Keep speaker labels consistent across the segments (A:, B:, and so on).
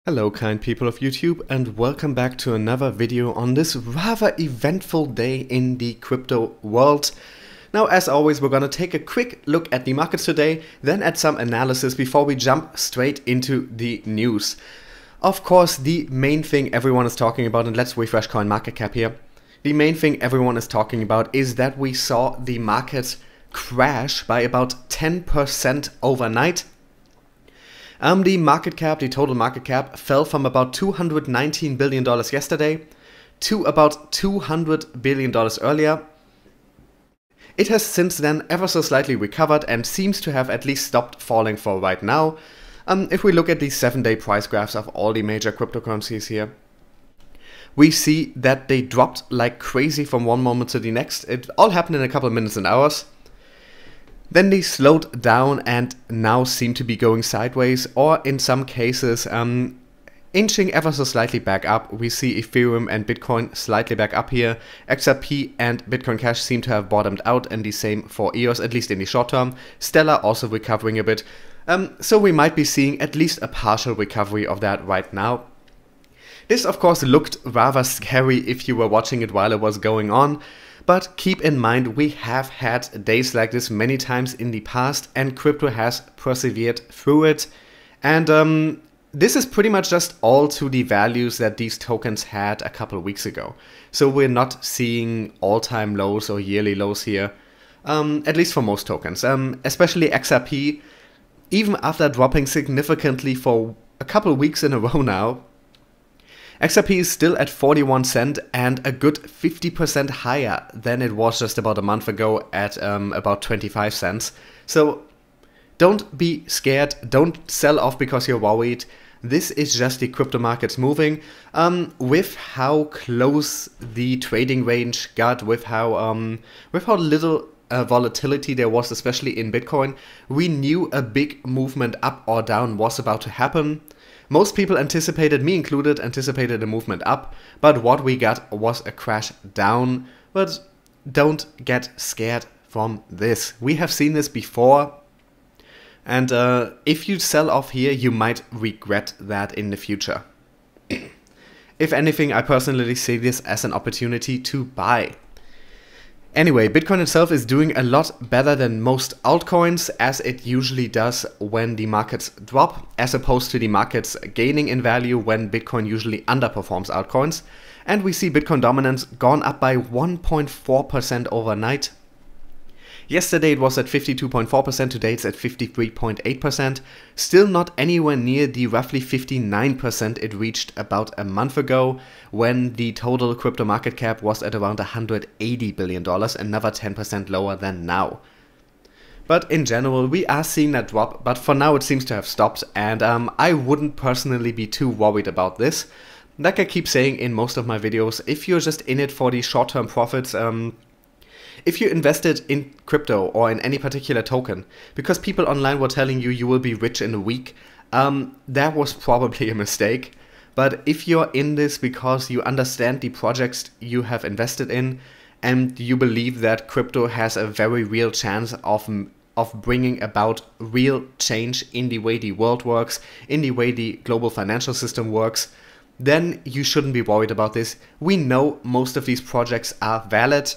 A: Hello kind people of YouTube, and welcome back to another video on this rather eventful day in the crypto world. Now, as always, we're going to take a quick look at the markets today, then at some analysis before we jump straight into the news. Of course, the main thing everyone is talking about, and let's refresh CoinMarketCap here. The main thing everyone is talking about is that we saw the market crash by about 10% overnight. The market cap, the total market cap, fell from about $219 billion yesterday to about $200 billion earlier. It has since then ever so slightly recovered and seems to have at least stopped falling for right now. If we look at the 7-day price graphs of all the major cryptocurrencies here, we see that they dropped like crazy from one moment to the next. It all happened in a couple of minutes and hours. Then they slowed down and now seem to be going sideways, or in some cases inching ever so slightly back up. We see Ethereum and Bitcoin slightly back up here. XRP and Bitcoin Cash seem to have bottomed out, and the same for EOS, at least in the short term. Stellar also recovering a bit. So we might be seeing at least a partial recovery of that right now. This of course looked rather scary if you were watching it while it was going on. But keep in mind, we have had days like this many times in the past, and crypto has persevered through it. And this is pretty much just all to the values that these tokens had a couple of weeks ago. So we're not seeing all-time lows or yearly lows here, at least for most tokens. Especially XRP, even after dropping significantly for a couple of weeks in a row now, XRP is still at 41 cents and a good 50% higher than it was just about a month ago at about 25 cents. So don't be scared, don't sell off because you're worried. This is just the crypto markets moving. With how close the trading range got, with how little volatility there was, especially in Bitcoin, we knew a big movement up or down was about to happen. Most people anticipated, me included, anticipated a movement up, but what we got was a crash down. But don't get scared from this. We have seen this before, and if you sell off here, you might regret that in the future. If anything, I personally see this as an opportunity to buy. Anyway, Bitcoin itself is doing a lot better than most altcoins, as it usually does when the markets drop, as opposed to the markets gaining in value when Bitcoin usually underperforms altcoins. And we see Bitcoin dominance gone up by 1.4% overnight. Yesterday it was at 52.4%, today it's at 53.8%, still not anywhere near the roughly 59% it reached about a month ago, when the total crypto market cap was at around $180 billion, another 10% lower than now. But in general, we are seeing that drop, but for now it seems to have stopped, and I wouldn't personally be too worried about this. Like I keep saying in most of my videos, if you're just in it for the short-term profits, if you invested in crypto or in any particular token because people online were telling you will be rich in a week, that was probably a mistake. But if you're in this because you understand the projects you have invested in and you believe that crypto has a very real chance of bringing about real change in the way the world works, in the way the global financial system works, then you shouldn't be worried about this. We know most of these projects are valid.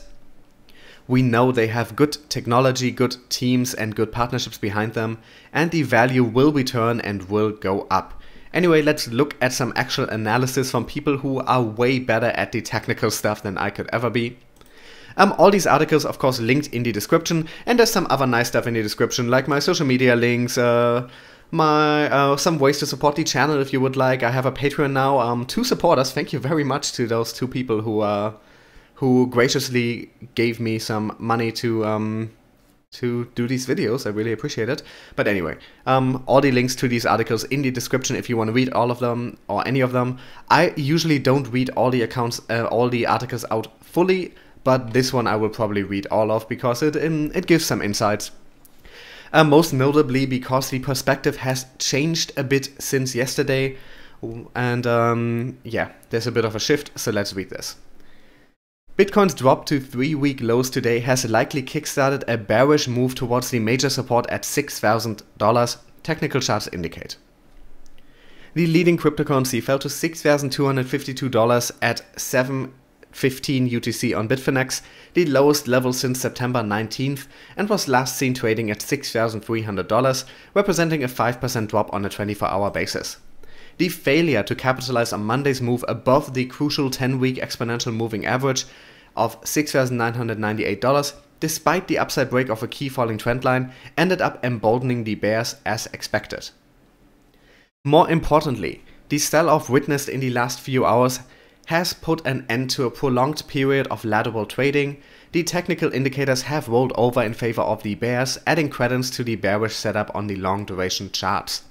A: We know they have good technology, good teams, and good partnerships behind them, and the value will return and will go up. Anyway, let's look at some actual analysis from people who are way better at the technical stuff than I could ever be. All these articles, of course, linked in the description, and there's some other nice stuff in the description, like my social media links, some ways to support the channel if you would like. I have a Patreon now. 2 supporters, thank you very much to those 2 people who graciously gave me some money to do these videos. I really appreciate it. But anyway, all the links to these articles in the description if you want to read all of them or any of them. I usually don't read all the articles out fully, but this one I will probably read all of because it gives some insights. Most notably because the perspective has changed a bit since yesterday, and yeah, there's a bit of a shift, so let's read this. Bitcoin's drop to 3-week lows today has likely kickstarted a bearish move towards the major support at $6,000, technical charts indicate. The leading cryptocurrency fell to $6,252 at 7:15 UTC on Bitfinex, the lowest level since September 19th, and was last seen trading at $6,300, representing a 5% drop on a 24-hour basis. The failure to capitalize on Monday's move above the crucial 10-week exponential moving average of $6,998, despite the upside break of a key falling trendline, ended up emboldening the bears as expected. More importantly, the sell-off witnessed in the last few hours has put an end to a prolonged period of lateral trading. The technical indicators have rolled over in favor of the bears, adding credence to the bearish setup on the long duration charts.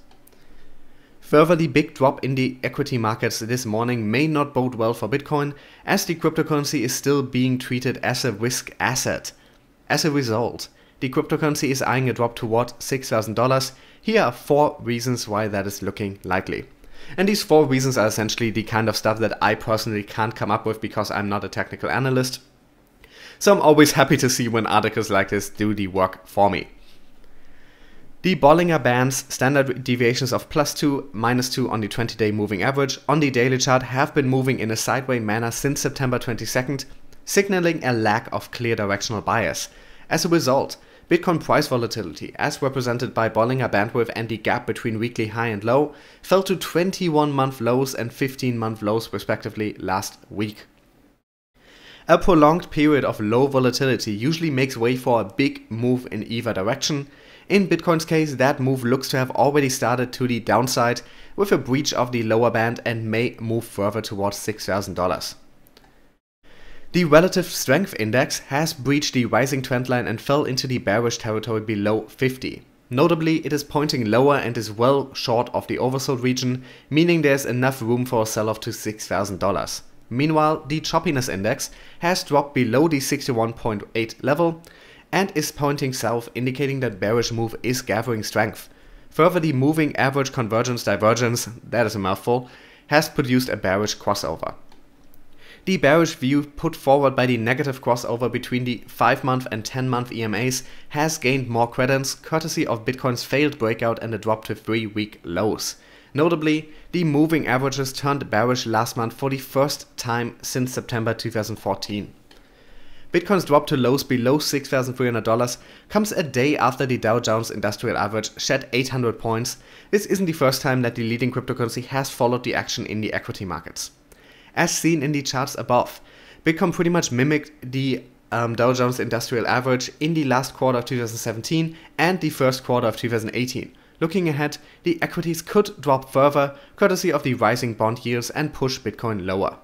A: Further, the big drop in the equity markets this morning may not bode well for Bitcoin, as the cryptocurrency is still being treated as a risk asset. As a result, the cryptocurrency is eyeing a drop toward $6,000. Here are 4 reasons why that is looking likely. And these 4 reasons are essentially the kind of stuff that I personally can't come up with because I'm not a technical analyst. So I'm always happy to see when articles like this do the work for me. The Bollinger Band's standard deviations of +2, -2 on the 20-day moving average on the daily chart have been moving in a sideways manner since September 22nd, signaling a lack of clear directional bias. As a result, Bitcoin price volatility, as represented by Bollinger Bandwidth and the gap between weekly high and low, fell to 21-month lows and 15-month lows respectively last week. A prolonged period of low volatility usually makes way for a big move in either direction. In Bitcoin's case, that move looks to have already started to the downside with a breach of the lower band and may move further towards $6,000. The Relative Strength Index has breached the rising trendline and fell into the bearish territory below 50. Notably, it is pointing lower and is well short of the oversold region, meaning there's enough room for a sell-off to $6,000. Meanwhile, the Choppiness Index has dropped below the 61.8 level and is pointing south, indicating that bearish move is gathering strength. Further, the moving average convergence divergence, that is a mouthful, has produced a bearish crossover. The bearish view put forward by the negative crossover between the 5-month and 10-month EMAs has gained more credence, courtesy of Bitcoin's failed breakout and a drop to 3-week lows. Notably, the moving averages turned bearish last month for the first time since September 2014. Bitcoin's drop to lows below $6,300 comes a day after the Dow Jones Industrial Average shed 800 points. This isn't the first time that the leading cryptocurrency has followed the action in the equity markets. As seen in the charts above, Bitcoin pretty much mimicked the Dow Jones Industrial Average in the last quarter of 2017 and the first quarter of 2018. Looking ahead, the equities could drop further, courtesy of the rising bond yields, and push Bitcoin lower.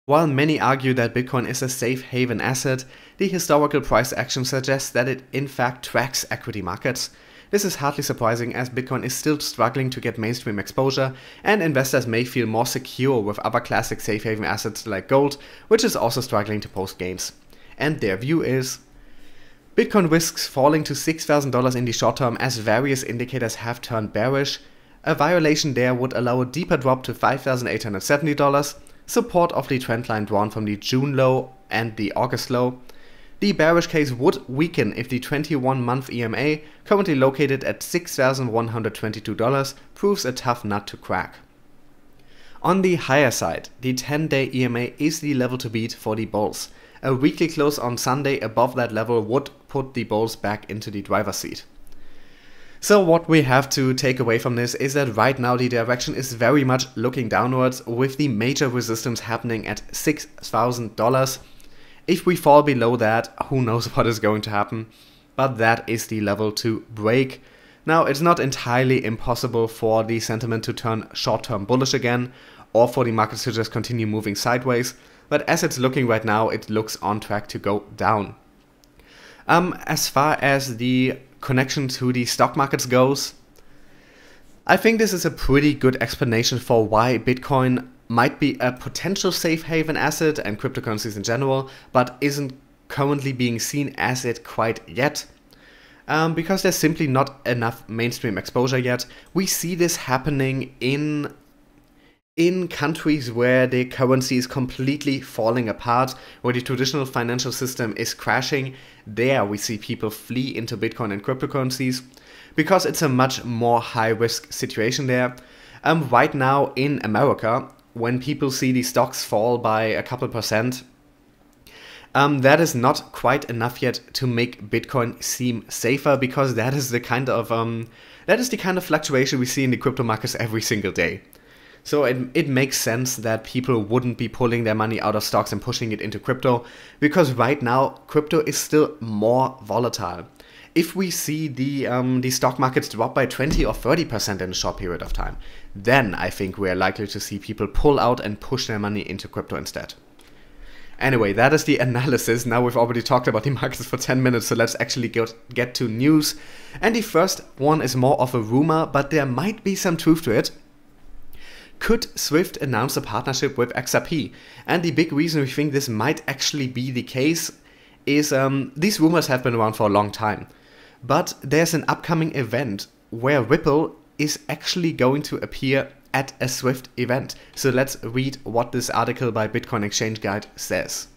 A: While many argue that Bitcoin is a safe haven asset, the historical price action suggests that it in fact tracks equity markets. This is hardly surprising, as Bitcoin is still struggling to get mainstream exposure, and investors may feel more secure with other classic safe haven assets like gold, which is also struggling to post gains. And their view is, Bitcoin risks falling to $6,000 in the short term as various indicators have turned bearish. A violation there would allow a deeper drop to $5,870, support of the trendline drawn from the June low and the August low. The bearish case would weaken if the 21-month EMA, currently located at $6,122, proves a tough nut to crack. On the higher side, the 10-day EMA is the level to beat for the bulls. A weekly close on Sunday above that level would put the bulls back into the driver's seat. So what we have to take away from this is that right now the direction is very much looking downwards, with the major resistance happening at $6,000. If we fall below that, who knows what is going to happen, but that is the level to break. Now, it's not entirely impossible for the sentiment to turn short-term bullish again, or for the markets to just continue moving sideways, but as it's looking right now, it looks on track to go down. As far as the connection to the stock markets goes, I think this is a pretty good explanation for why Bitcoin might be a potential safe haven asset, and cryptocurrencies in general, but isn't currently being seen as it quite yet. Because there's simply not enough mainstream exposure yet. We see this happening in countries where the currency is completely falling apart, where the traditional financial system is crashing. There we see people flee into Bitcoin and cryptocurrencies, because it's a much more high-risk situation there. Right now in America, when people see the stocks fall by a couple percent, that is not quite enough yet to make Bitcoin seem safer, because that is the kind of fluctuation we see in the crypto markets every single day. So it makes sense that people wouldn't be pulling their money out of stocks and pushing it into crypto, because right now crypto is still more volatile. If we see the stock markets drop by 20 or 30% in a short period of time, then I think we are likely to see people pull out and push their money into crypto instead. Anyway, that is the analysis. Now we've already talked about the markets for 10 minutes, so let's actually get to news. And the first one is more of a rumor, but there might be some truth to it. Could Swift announce a partnership with XRP? And the big reason we think this might actually be the case is these rumors have been around for a long time. But there's an upcoming event where Ripple is actually going to appear at a Swift event. So let's read what this article by Bitcoin Exchange Guide says.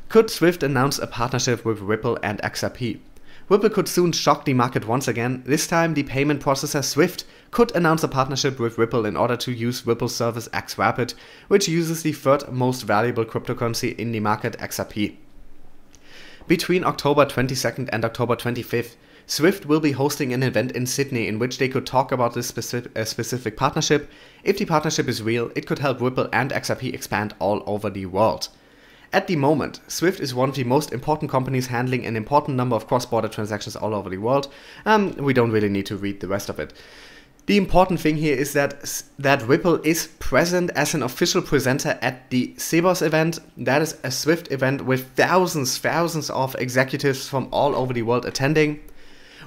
A: Could Swift announce a partnership with Ripple and XRP? Ripple could soon shock the market once again. This time the payment processor Swift could announce a partnership with Ripple in order to use Ripple's service xRapid, which uses the third most valuable cryptocurrency in the market, XRP. Between October 22nd and October 25th, Swift will be hosting an event in Sydney in which they could talk about this specific partnership. If the partnership is real, it could help Ripple and XRP expand all over the world. At the moment, Swift is one of the most important companies handling an important number of cross-border transactions all over the world. We don't really need to read the rest of it. The important thing here is that Ripple is present as an official presenter at the Sebos event. That is a Swift event with thousands of executives from all over the world attending.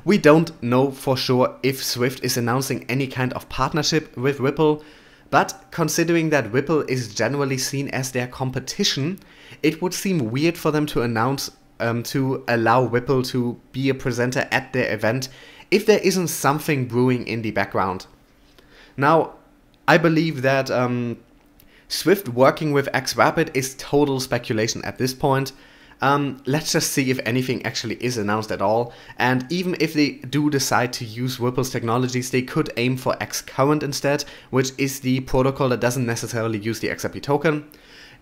A: We don't know for sure if Swift is announcing any kind of partnership with Ripple, but considering that Ripple is generally seen as their competition, it would seem weird for them to announce to allow Ripple to be a presenter at their event if there isn't something brewing in the background. Now, I believe that Swift working with xRapid is total speculation at this point. Let's just see if anything actually is announced at all, and even if they do decide to use Ripple's technologies, they could aim for xCurrent instead, which is the protocol that doesn't necessarily use the XRP token.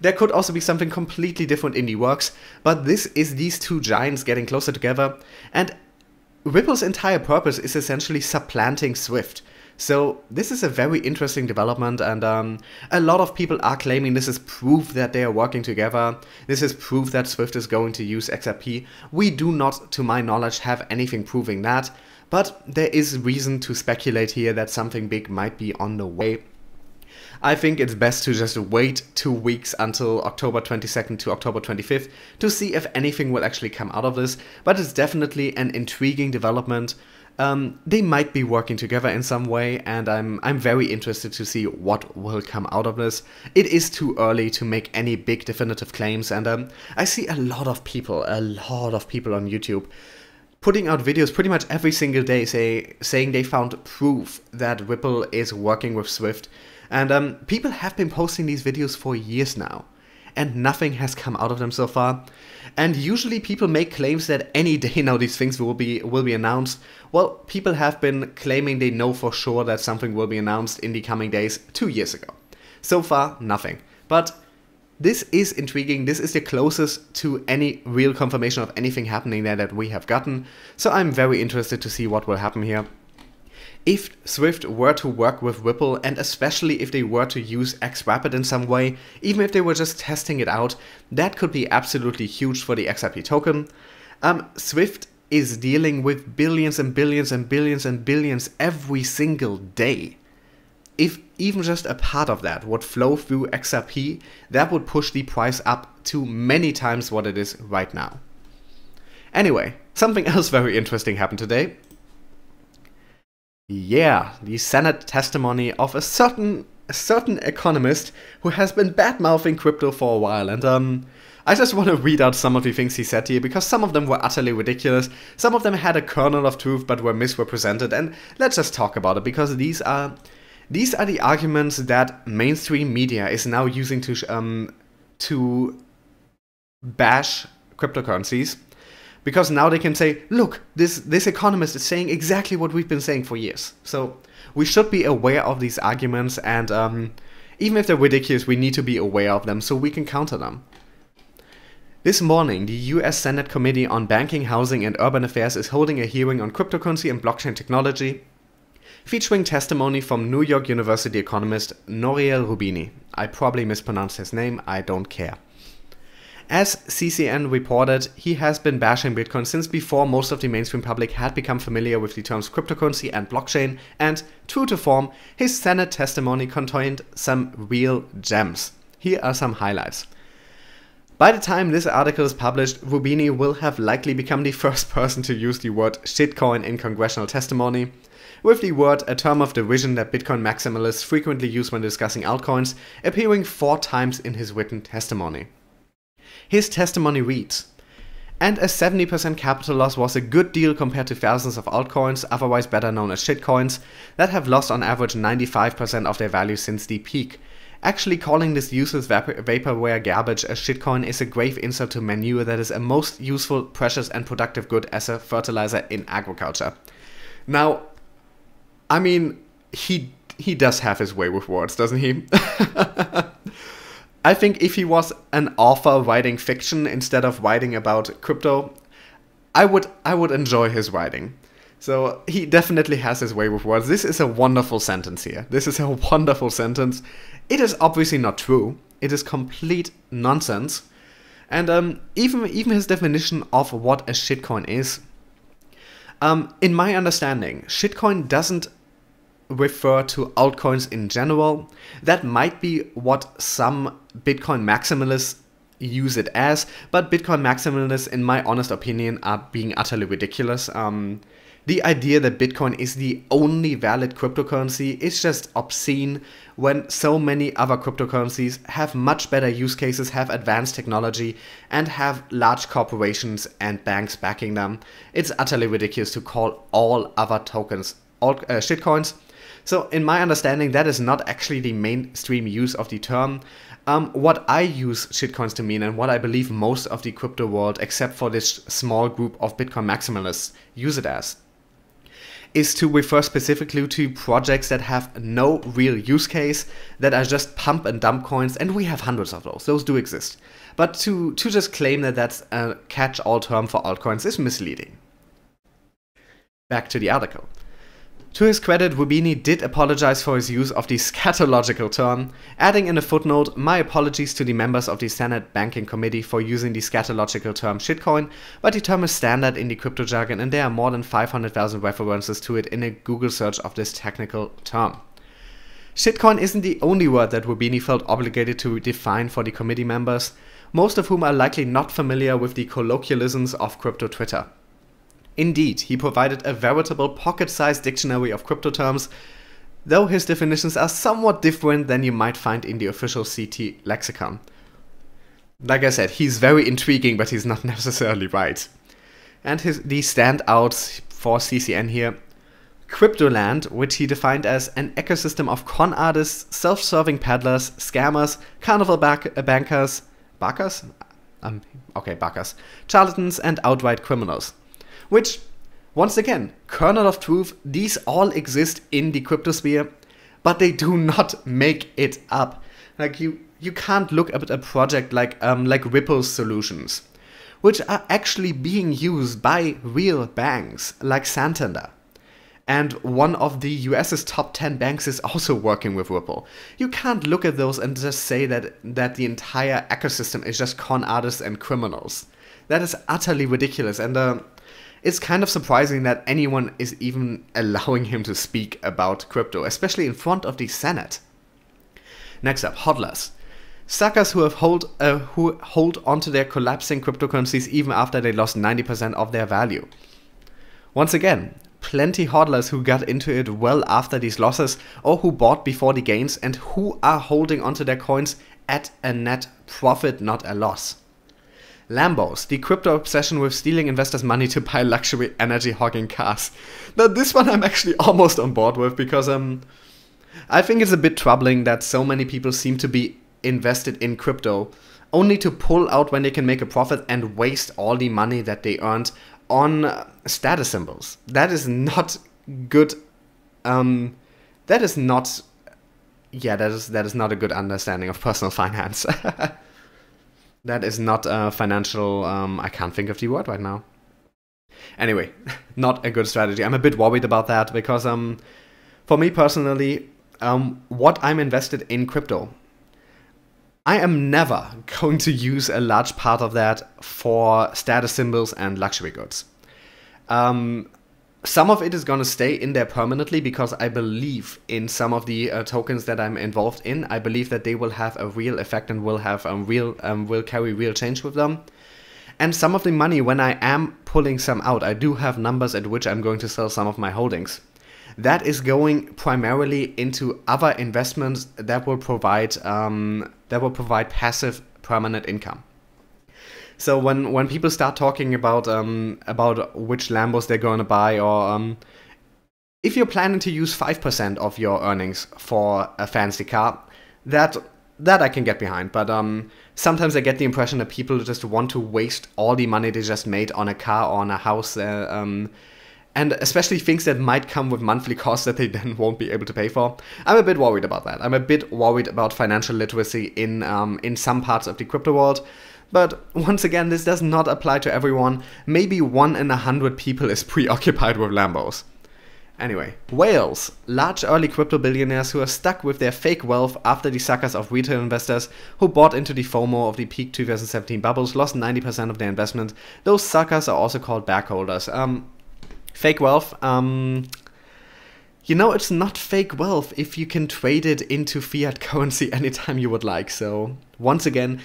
A: There could also be something completely different in the works, but this is these two giants getting closer together, and Ripple's entire purpose is essentially supplanting Swift. So this is a very interesting development, and a lot of people are claiming this is proof that they are working together. This is proof that Swift is going to use XRP. We do not, to my knowledge, have anything proving that, but there is reason to speculate here that something big might be on the way. I think it's best to just wait 2 weeks until October 22nd to October 25th to see if anything will actually come out of this, but it's definitely an intriguing development. They might be working together in some way, and I'm very interested to see what will come out of this. It is too early to make any big definitive claims, and I see a lot of people on YouTube putting out videos pretty much every single day saying they found proof that Ripple is working with Swift. And people have been posting these videos for years now, and nothing has come out of them so far. And usually people make claims that any day now these things will be announced. Well, people have been claiming they know for sure that something will be announced in the coming days 2 years ago. So far, nothing. But this is intriguing. This is the closest to any real confirmation of anything happening there that we have gotten. So I'm very interested to see what will happen here. If Swift were to work with Ripple, and especially if they were to use xRapid in some way, even if they were just testing it out, that could be absolutely huge for the XRP token. Swift is dealing with billions and billions and billions and billions every single day. If even just a part of that would flow through XRP, that would push the price up to many times what it is right now. Anyway, something else very interesting happened today. Yeah, the Senate testimony of a certain economist who has been bad-mouthing crypto for a while, and I just want to read out some of the things he said here, because some of them were utterly ridiculous, some of them had a kernel of truth but were misrepresented, and let's just talk about it, because these are the arguments that mainstream media is now using to bash cryptocurrencies. Because now they can say, look, this economist is saying exactly what we've been saying for years. So we should be aware of these arguments, and even if they're ridiculous, we need to be aware of them so we can counter them. This morning, the US Senate Committee on Banking, Housing and Urban Affairs is holding a hearing on cryptocurrency and blockchain technology, featuring testimony from New York University economist Nouriel Roubini. I probably mispronounced his name, I don't care. As CCN reported, he has been bashing Bitcoin since before most of the mainstream public had become familiar with the terms cryptocurrency and blockchain, and true to form, his Senate testimony contained some real gems. Here are some highlights. By the time this article is published, Roubini will have likely become the first person to use the word shitcoin in congressional testimony, with the word, a term of derision that Bitcoin maximalists frequently use when discussing altcoins, appearing 4 times in his written testimony. His testimony reads, "And a 70% capital loss was a good deal compared to thousands of altcoins, otherwise better known as shitcoins, that have lost on average 95% of their value since the peak. Actually calling this useless vaporware garbage a shitcoin is a grave insult to manure that is a most useful, precious and productive good as a fertilizer in agriculture." Now, I mean, he does have his way with words, doesn't he? I think if he was an author writing fiction instead of writing about crypto, I would enjoy his writing. So he definitely has his way with words. This is a wonderful sentence here. This is a wonderful sentence. It is obviously not true. It is complete nonsense. And even his definition of what a shitcoin is, in my understanding, shitcoin doesn't refer to altcoins in general. That might be what some Bitcoin maximalists use it as, but Bitcoin maximalists, in my honest opinion, are being utterly ridiculous. The idea that Bitcoin is the only valid cryptocurrency is just obscene when so many other cryptocurrencies have much better use cases, have advanced technology, and have large corporations and banks backing them. It's utterly ridiculous to call all other tokens shitcoins. So in my understanding, that is not actually the mainstream use of the term. What I use shitcoins to mean, and what I believe most of the crypto world, except for this small group of Bitcoin maximalists, use it as, is to refer specifically to projects that have no real use case, that are just pump and dump coins, and we have hundreds of those. Those do exist. But to just claim that that's a catch-all term for altcoins is misleading. Back to the article. To his credit, Roubini did apologize for his use of the scatological term, adding in a footnote, "My apologies to the members of the Senate Banking Committee for using the scatological term shitcoin, but the term is standard in the crypto jargon and there are more than 500,000 references to it in a Google search of this technical term." Shitcoin isn't the only word that Roubini felt obligated to define for the committee members, most of whom are likely not familiar with the colloquialisms of crypto Twitter. Indeed, he provided a veritable pocket-sized dictionary of crypto terms, though his definitions are somewhat different than you might find in the official CT lexicon. Like I said, he's very intriguing, but he's not necessarily right. And the standouts for CCN here: Cryptoland, which he defined as an ecosystem of con artists, self-serving peddlers, scammers, carnival bankers, charlatans, and outright criminals. Which, once again, kernel of truth, these all exist in the cryptosphere, but they do not make it up. Like you can't look at a project like Ripple's solutions, which are actually being used by real banks like Santander. And one of the US's top 10 banks is also working with Ripple. You can't look at those and just say that the entire ecosystem is just con artists and criminals. That is utterly ridiculous, and it's kind of surprising that anyone is even allowing him to speak about crypto, especially in front of the Senate. Next up, hodlers. Suckers who hold onto their collapsing cryptocurrencies even after they lost 90% of their value. Once again, plenty hodlers who got into it well after these losses, or who bought before the gains, and who are holding onto their coins at a net profit, not a loss. Lambos, the crypto obsession with stealing investors' money to buy luxury energy-hogging cars. Now this one I'm actually almost on board with, because I think it's a bit troubling that so many people seem to be invested in crypto only to pull out when they can make a profit and waste all the money that they earned on status symbols. That is not good that is not, yeah, that is not a good understanding of personal finance. That is not a financial, I can't think of the word right now. Anyway, not a good strategy. I'm a bit worried about that because for me personally, what I'm invested in crypto, I am never going to use a large part of that for status symbols and luxury goods. Some of it is going to stay in there permanently because I believe in some of the tokens that I'm involved in. I believe that they will have a real effect and will have will carry real change with them. And some of the money, when I am pulling some out, I do have numbers at which I'm going to sell some of my holdings. That is going primarily into other investments that will provide passive permanent income. So when people start talking about which Lambos they're going to buy, or if you're planning to use 5% of your earnings for a fancy car, that I can get behind. But sometimes I get the impression that people just want to waste all the money they just made on a car or on a house, and especially things that might come with monthly costs that they then won't be able to pay for. I'm a bit worried about that. I'm a bit worried about financial literacy in some parts of the crypto world. But once again, this does not apply to everyone. Maybe 1 in 100 people is preoccupied with Lambos. Anyway, whales, large early crypto billionaires who are stuck with their fake wealth after the suckers of retail investors who bought into the FOMO of the peak 2017 bubbles lost 90% of their investment. Those suckers are also called backholders. Fake wealth, you know, it's not fake wealth if you can trade it into fiat currency anytime you would like. So once again,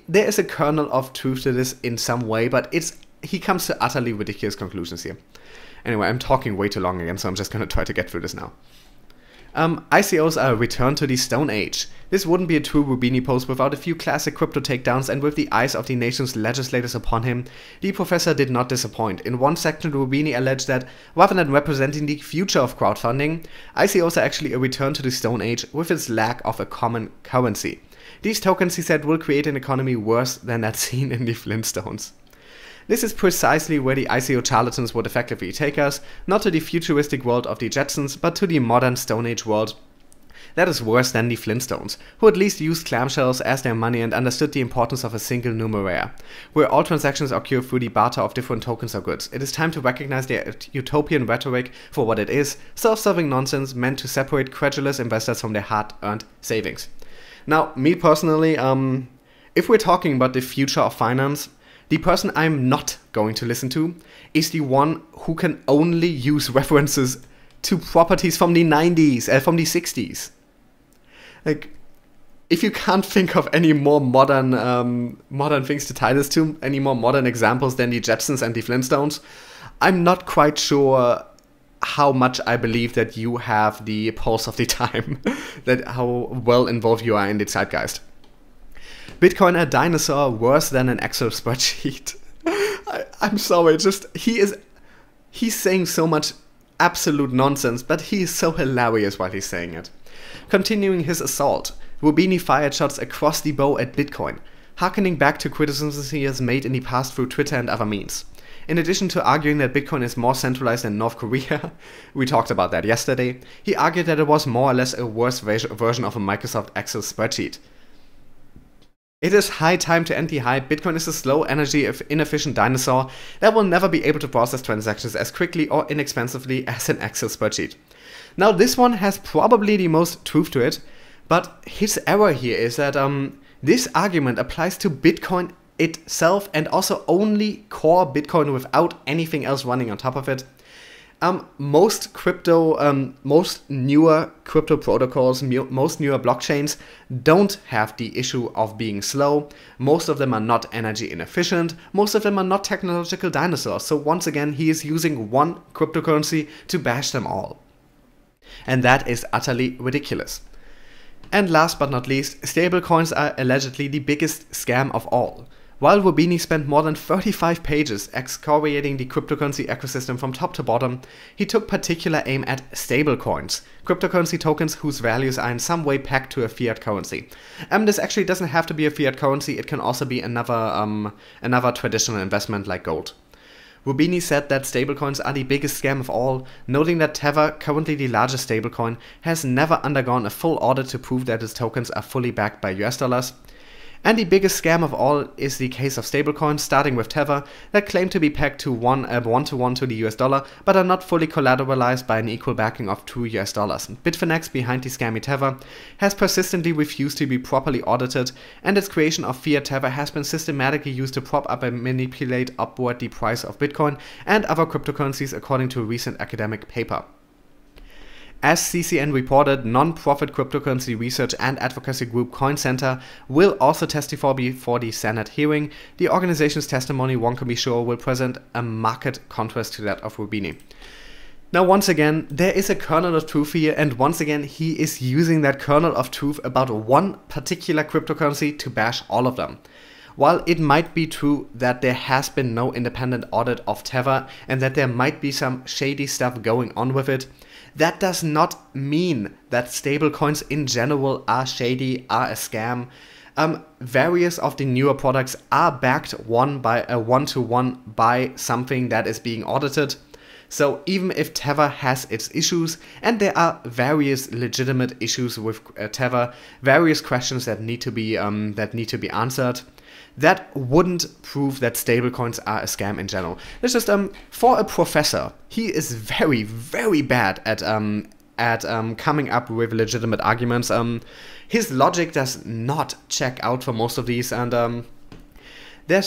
A: there is a kernel of truth to this in some way, but he comes to utterly ridiculous conclusions here. Anyway, I'm talking way too long again, so I'm just going to try to get through this now. ICOs are a return to the Stone Age. This wouldn't be a true Roubini post without a few classic crypto takedowns, and with the eyes of the nation's legislators upon him, the professor did not disappoint. In one section, Roubini alleged that, rather than representing the future of crowdfunding, ICOs are actually a return to the Stone Age with its lack of a common currency. These tokens, he said, will create an economy worse than that seen in the Flintstones. This is precisely where the ICO charlatans would effectively take us, not to the futuristic world of the Jetsons, but to the modern Stone Age world that is worse than the Flintstones, who at least used clamshells as their money and understood the importance of a single numeraire, where all transactions occur through the barter of different tokens or goods. It is time to recognize their utopian rhetoric for what it is, self-serving nonsense meant to separate credulous investors from their hard-earned savings. Now, me personally, if we're talking about the future of finance, the person I'm not going to listen to is the one who can only use references to properties from the 90s, from the 60s. Like, if you can't think of any more modern things to tie this to, any more modern examples than the Jetsons and the Flintstones, I'm not quite sure how much I believe that you have the pulse of the time, that how well involved you are in the zeitgeist. Bitcoin a dinosaur worse than an Excel spreadsheet. I'm sorry, just he's saying so much absolute nonsense, but he is so hilarious while he's saying it. Continuing his assault, Roubini fired shots across the bow at Bitcoin, harkening back to criticisms he has made in the past through Twitter and other means. In addition to arguing that Bitcoin is more centralized than North Korea, we talked about that yesterday, he argued that it was more or less a worse version of a Microsoft Excel spreadsheet. It is high time to end the hype. Bitcoin is a slow, energy, inefficient dinosaur that will never be able to process transactions as quickly or inexpensively as an Excel spreadsheet. Now, this one has probably the most truth to it, but his error here is that this argument applies to Bitcoin itself and also only core Bitcoin without anything else running on top of it. Most newer crypto protocols, most newer blockchains don't have the issue of being slow. Most of them are not energy inefficient. Most of them are not technological dinosaurs. So once again, he is using one cryptocurrency to bash them all. And that is utterly ridiculous. And last but not least, stablecoins are allegedly the biggest scam of all. While Roubini spent more than 35 pages excoriating the cryptocurrency ecosystem from top to bottom, he took particular aim at stablecoins, cryptocurrency tokens whose values are in some way pegged to a fiat currency. This actually doesn't have to be a fiat currency, it can also be another traditional investment like gold. Roubini said that stablecoins are the biggest scam of all, noting that Tether, currently the largest stablecoin, has never undergone a full audit to prove that its tokens are fully backed by US dollars. And the biggest scam of all is the case of stablecoins, starting with Tether, that claim to be pegged to one-to-one to the US dollar, but are not fully collateralized by an equal backing of $2 US. Bitfinex, behind the scammy Tether, has persistently refused to be properly audited, and its creation of fiat Tether has been systematically used to prop up and manipulate upward the price of Bitcoin and other cryptocurrencies, according to a recent academic paper. As CCN reported, non-profit cryptocurrency research and advocacy group Coin Center will also testify before the Senate hearing. The organization's testimony, one can be sure, will present a marked contrast to that of Roubini. Now, once again, there is a kernel of truth here, and once again, he is using that kernel of truth about one particular cryptocurrency to bash all of them. While it might be true that there has been no independent audit of Tether and that there might be some shady stuff going on with it, that does not mean that stablecoins in general are shady, are a scam. Various of the newer products are backed one-to-one by something that is being audited. So even if Tether has its issues, and there are various legitimate issues with Tether, various questions that need to be answered, that wouldn't prove that stablecoins are a scam in general. It's just for a professor, he is very, very bad at coming up with legitimate arguments. His logic does not check out for most of these, and there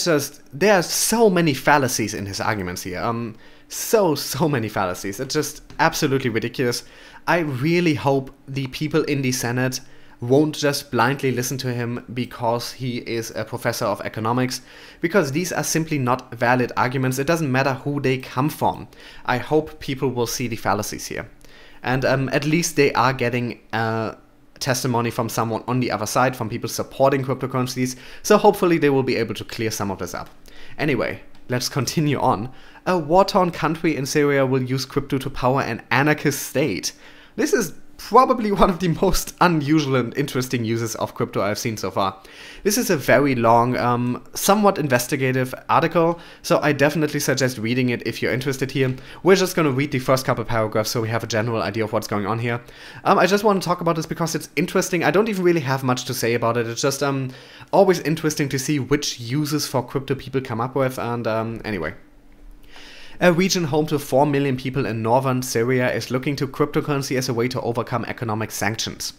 A: are so many fallacies in his arguments here. So many fallacies. It's just absolutely ridiculous. I really hope the people in the Senate won't just blindly listen to him because he is a professor of economics, because these are simply not valid arguments. It doesn't matter who they come from. I hope people will see the fallacies here. And at least they are getting testimony from someone on the other side, from people supporting cryptocurrencies, so hopefully they will be able to clear some of this up. Anyway, let's continue on. A war-torn country in Syria will use crypto to power an anarchist state. This is probably one of the most unusual and interesting uses of crypto I've seen so far. This is a very long, somewhat investigative article, so I definitely suggest reading it if you're interested here. We're just going to read the first couple paragraphs so we have a general idea of what's going on here. I just want to talk about this because it's interesting. I don't even really have much to say about it. It's just always interesting to see which uses for crypto people come up with, and anyway. A region home to 4 million people in northern Syria is looking to cryptocurrency as a way to overcome economic sanctions.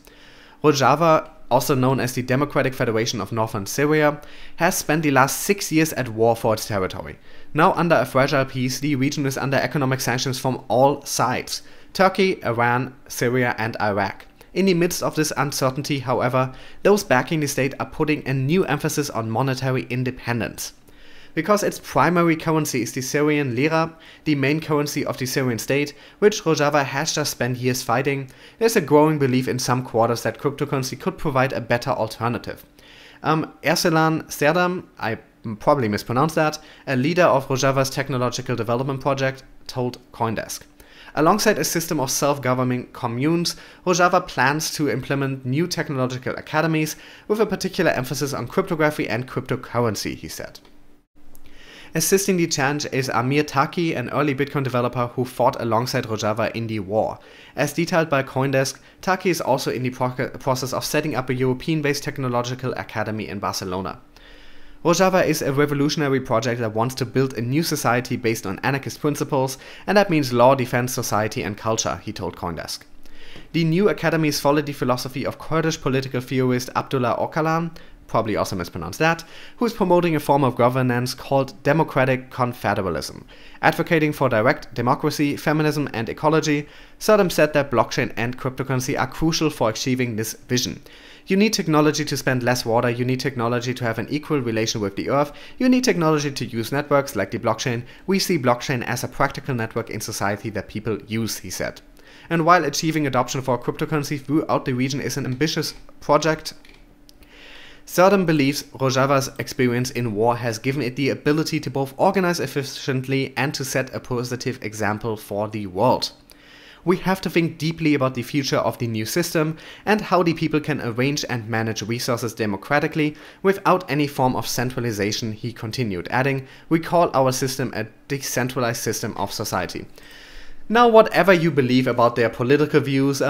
A: Rojava, also known as the Democratic Federation of Northern Syria, has spent the last 6 years at war for its territory. Now under a fragile peace, the region is under economic sanctions from all sides: Turkey, Iran, Syria and Iraq. In the midst of this uncertainty, however, those backing the state are putting a new emphasis on monetary independence. Because its primary currency is the Syrian lira, the main currency of the Syrian state, which Rojava has just spent years fighting, there's a growing belief in some quarters that cryptocurrency could provide a better alternative. Erselan Serdam, I probably mispronounced that, a leader of Rojava's technological development project, told CoinDesk. Alongside a system of self-governing communes, Rojava plans to implement new technological academies with a particular emphasis on cryptography and cryptocurrency, he said. Assisting the change is Amir Taki, an early Bitcoin developer who fought alongside Rojava in the war. As detailed by CoinDesk, Taki is also in the process of setting up a European-based technological academy in Barcelona. Rojava is a revolutionary project that wants to build a new society based on anarchist principles, and that means law, defense, society and culture, he told CoinDesk. The new academies follow the philosophy of Kurdish political theorist Abdullah Öcalan, probably also mispronounced that, who is promoting a form of governance called democratic confederalism. Advocating for direct democracy, feminism and ecology, Serdam said that blockchain and cryptocurrency are crucial for achieving this vision. You need technology to spend less water, you need technology to have an equal relation with the earth, you need technology to use networks like the blockchain. We see blockchain as a practical network in society that people use, he said. And while achieving adoption for cryptocurrency throughout the region is an ambitious project, Serdam believes Rojava's experience in war has given it the ability to both organize efficiently and to set a positive example for the world. we have to think deeply about the future of the new system and how the people can arrange and manage resources democratically without any form of centralization, he continued, adding, "We call our system a decentralized system of society." Now, whatever you believe about their political views,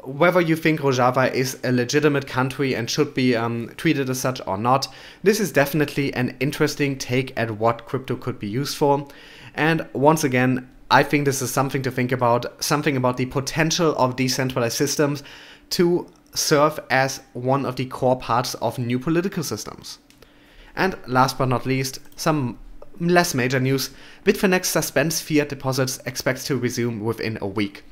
A: whether you think Rojava is a legitimate country and should be treated as such or not, this is definitely an interesting take at what crypto could be used for. And once again, I think this is something to think about, something about the potential of decentralized systems to serve as one of the core parts of new political systems. And last but not least, some less major news. Bitfinex suspends fiat deposits, expects to resume within a week.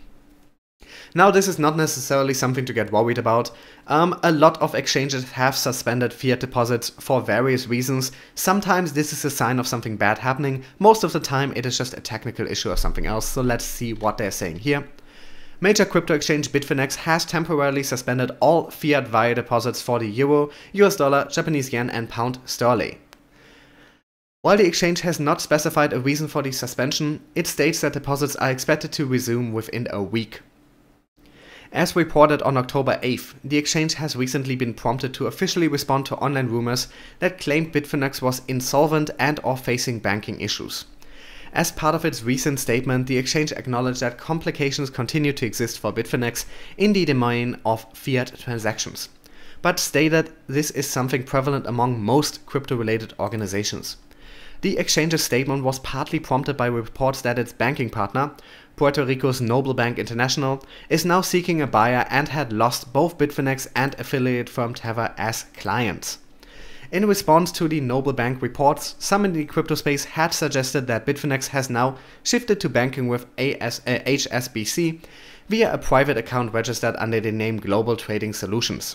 A: Now, this is not necessarily something to get worried about. A lot of exchanges have suspended fiat deposits for various reasons. Sometimes this is a sign of something bad happening. Most of the time it is just a technical issue or something else. So let's see what they're saying here. Major crypto exchange Bitfinex has temporarily suspended all fiat wire deposits for the euro, US dollar, Japanese yen and pound sterling. While the exchange has not specified a reason for the suspension, it states that deposits are expected to resume within a week. As reported on October 8th, the exchange has recently been prompted to officially respond to online rumors that claimed Bitfinex was insolvent and or facing banking issues. As part of its recent statement, the exchange acknowledged that complications continue to exist for Bitfinex in the domain of fiat transactions, but stated this is something prevalent among most crypto-related organizations. The exchange's statement was partly prompted by reports that its banking partner, Puerto Rico's Noble Bank International, is now seeking a buyer and had lost both Bitfinex and affiliate firm Tether as clients. In response to the Noble Bank reports, some in the crypto space had suggested that Bitfinex has now shifted to banking with HSBC via a private account registered under the name Global Trading Solutions.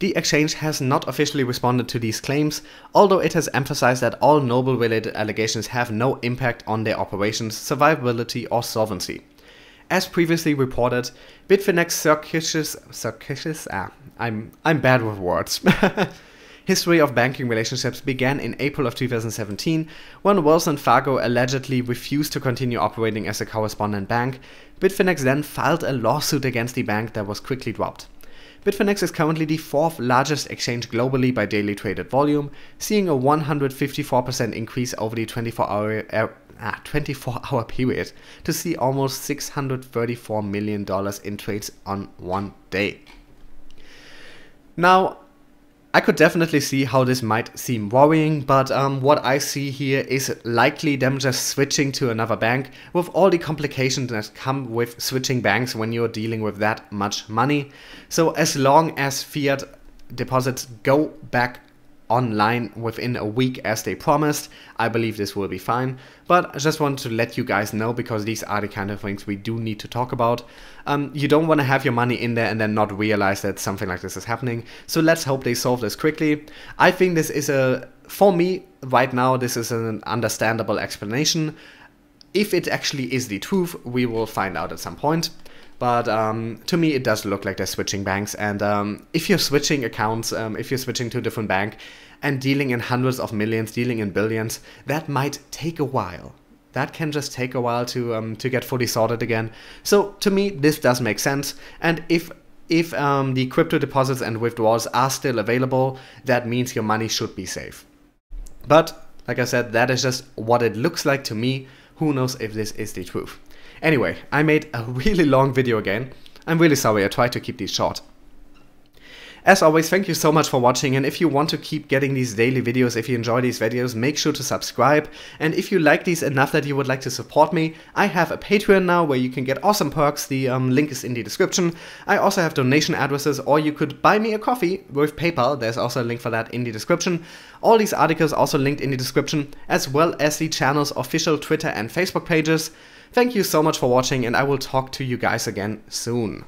A: The exchange has not officially responded to these claims, although it has emphasized that all Noble-related allegations have no impact on their operations, survivability or solvency. As previously reported, Bitfinex I'm bad with words. History of banking relationships began in April of 2017 when Wells Fargo allegedly refused to continue operating as a correspondent bank. Bitfinex then filed a lawsuit against the bank that was quickly dropped. Bitfinex is currently the fourth largest exchange globally by daily traded volume, seeing a 154% increase over the 24-hour period to see almost $634 million in trades on one day. Now, I could definitely see how this might seem worrying, but what I see here is likely them just switching to another bank with all the complications that come with switching banks when you're dealing with that much money. So as long as fiat deposits go back online within a week as they promised, I believe this will be fine. But I just wanted to let you guys know, because these are the kind of things we do need to talk about. You don't want to have your money in there and then not realize that something like this is happening. So let's hope they solve this quickly. I think this is for me right now, this is an understandable explanation. If it actually is the truth, we will find out at some point. But to me, it does look like they're switching banks. And if you're switching accounts, if you're switching to a different bank and dealing in hundreds of millions, dealing in billions, that might take a while. That can just take a while to get fully sorted again. So to me, this does make sense. And if the crypto deposits and withdrawals are still available, that means your money should be safe. But like I said, that is just what it looks like to me. Who knows if this is the truth? Anyway, I made a really long video again. I'm really sorry, I tried to keep these short. As always, thank you so much for watching, and if you want to keep getting these daily videos, if you enjoy these videos, make sure to subscribe. And if you like these enough that you would like to support me, I have a Patreon now where you can get awesome perks. The link is in the description. I also have donation addresses, or you could buy me a coffee with PayPal. There's also a link for that in the description. All these articles also linked in the description, as well as the channel's official Twitter and Facebook pages. Thank you so much for watching, and I will talk to you guys again soon.